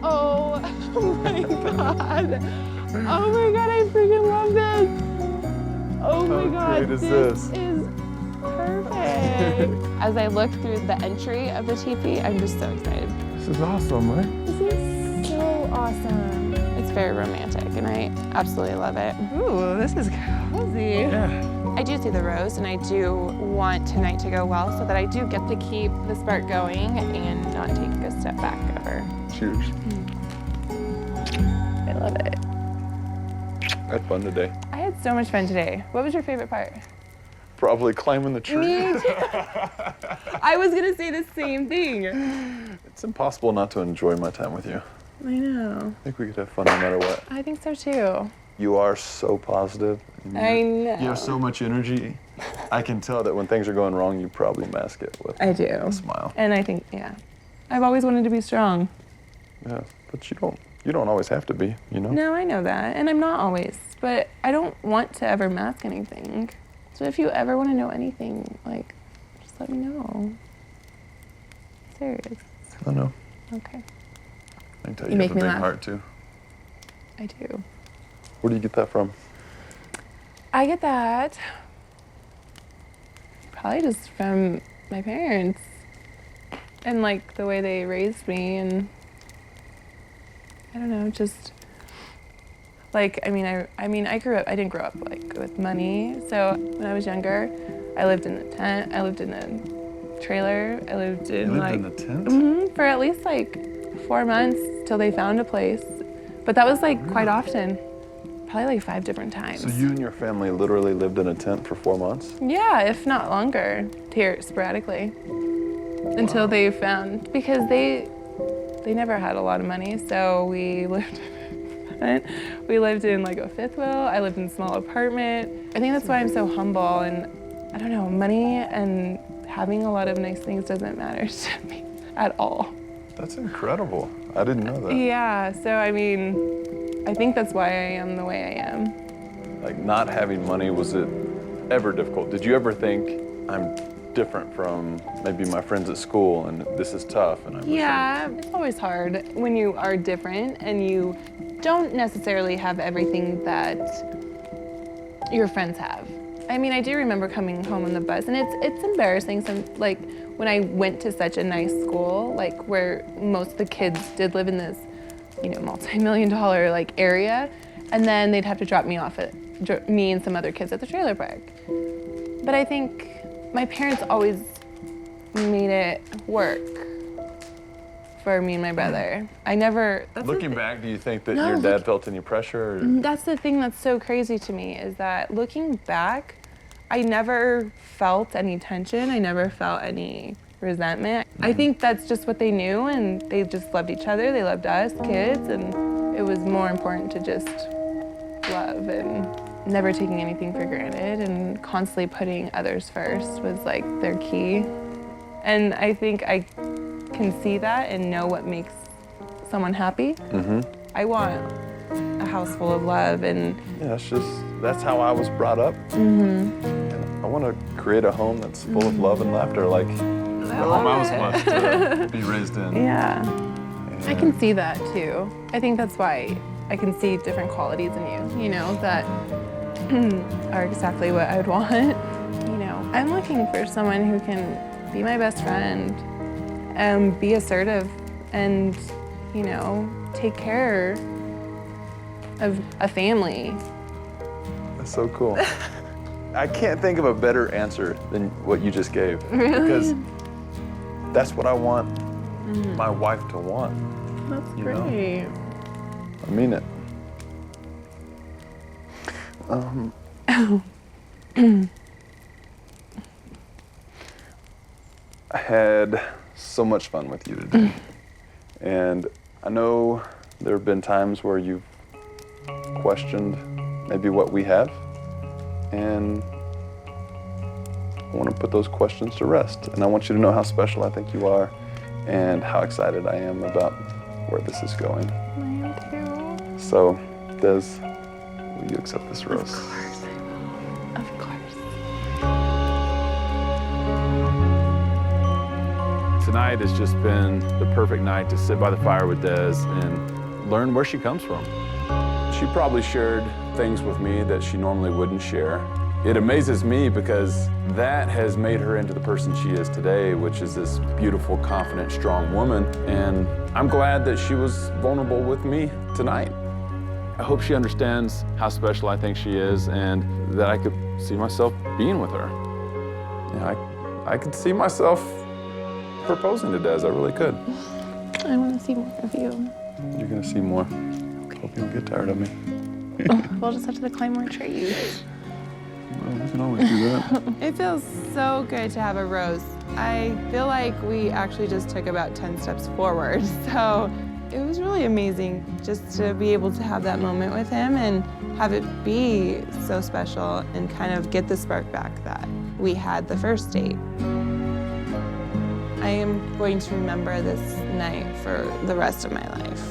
Oh my God. Oh my God, I freaking love this. Oh my God, great is this is perfect. As I look through the entry of the teepee, I'm just so excited. This is awesome, right? This is so awesome. It's very romantic and I absolutely love it. Ooh, this is cozy. Yeah. I do see the rose and I do want tonight to go well so that I do get to keep the spark going and not take a step back ever. Cheers. I love it. I had fun today. I had so much fun today. What was your favorite part? Probably climbing the tree. Me too. I was gonna say the same thing. It's impossible not to enjoy my time with you. I know. I think we could have fun no matter what. I think so too. You are so positive. I know. You have so much energy. I can tell that when things are going wrong, you probably mask it with I do. a smile. And I think, yeah. I've always wanted to be strong. Yeah, but you don't always have to be, you know? No, I know that. And I'm not always. But I don't want to ever mask anything. So if you ever want to know anything, like, just let me know. Serious. I know. Okay. I can tell You you make have a me big laugh. heart too. I do. Where do you get that from? I get that probably just from my parents and like the way they raised me, and I don't know, just like I didn't grow up like with money. So when I was younger, I lived in a tent, I lived in a trailer, I lived in You lived in a tent? for at least like 4 months till they found a place. But that was like quite often. Probably like 5 different times. So you and your family literally lived in a tent for 4 months? Yeah, if not longer, here sporadically. Until they found, because they never had a lot of money, so we lived in like a fifth wheel. I lived in a small apartment. I think that's why I'm so humble, and I don't know, money and having a lot of nice things doesn't matter to me at all. That's incredible. I didn't know that. Yeah, so I mean, I think that's why I am the way I am. Like, not having money, was it ever difficult? Did you ever think, I'm different from maybe my friends at school and this is tough? And Yeah, it's always hard when you are different and you don't necessarily have everything that your friends have. I mean, I do remember coming home on the bus, and it's embarrassing. Like when I went to such a nice school, like where most of the kids did live in this, you know, multi-million-dollar like area, and then they'd have to drop me off at me and some other kids at the trailer park. But I think my parents always made it work for me and my brother. I never. Looking back, do you think that No, your dad felt any pressure? Or? That's the thing that's so crazy to me, is that looking back, I never felt any tension. I never felt any resentment. I think that's just what they knew, and they just loved each other. They loved us, kids, and it was more important to just love and never taking anything for granted, and constantly putting others first was like their key. And I think I can see that and know what makes someone happy. Mm-hmm. I want a house full of love, and yeah, that's how I was brought up. Mm-hmm. And I want to create a home that's full of love and laughter, like the home I was blessed to be raised in. Yeah, I can see that too. I think that's why I can see different qualities in you, you know, that are exactly what I would want. You know, I'm looking for someone who can be my best friend and be assertive and, you know, take care of a family. That's so cool. I can't think of a better answer than what you just gave. Really? Because that's what I want my wife to want. That's You great. know? I mean it. I had so much fun with you today. And I know there have been times where you've questioned maybe what we have. And I want to put those questions to rest. And I want you to know how special I think you are and how excited I am about where this is going. I am too. So, Des, will you accept this rose? Of course I will. Of course. Tonight has just been the perfect night to sit by the fire with Des and learn where she comes from. She probably shared things with me that she normally wouldn't share. It amazes me because that has made her into the person she is today, which is this beautiful, confident, strong woman. And I'm glad that she was vulnerable with me tonight. I hope she understands how special I think she is and that I could see myself being with her. Yeah, I could see myself proposing to Des, I really could. I want to see more of you. You're gonna see more. Okay. Hope you don't get tired of me. We'll just have to climb more trees. Well, we can always do that. It feels so good to have a rose. I feel like we actually just took about 10 steps forward. So it was really amazing just to be able to have that moment with him and have it be so special and kind of get the spark back that we had the first date. I am going to remember this night for the rest of my life.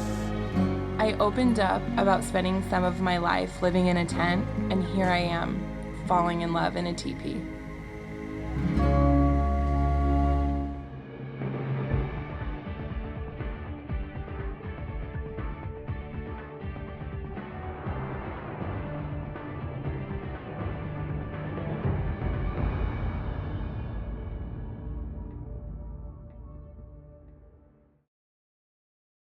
I opened up about spending some of my life living in a tent, and here I am, falling in love in a teepee.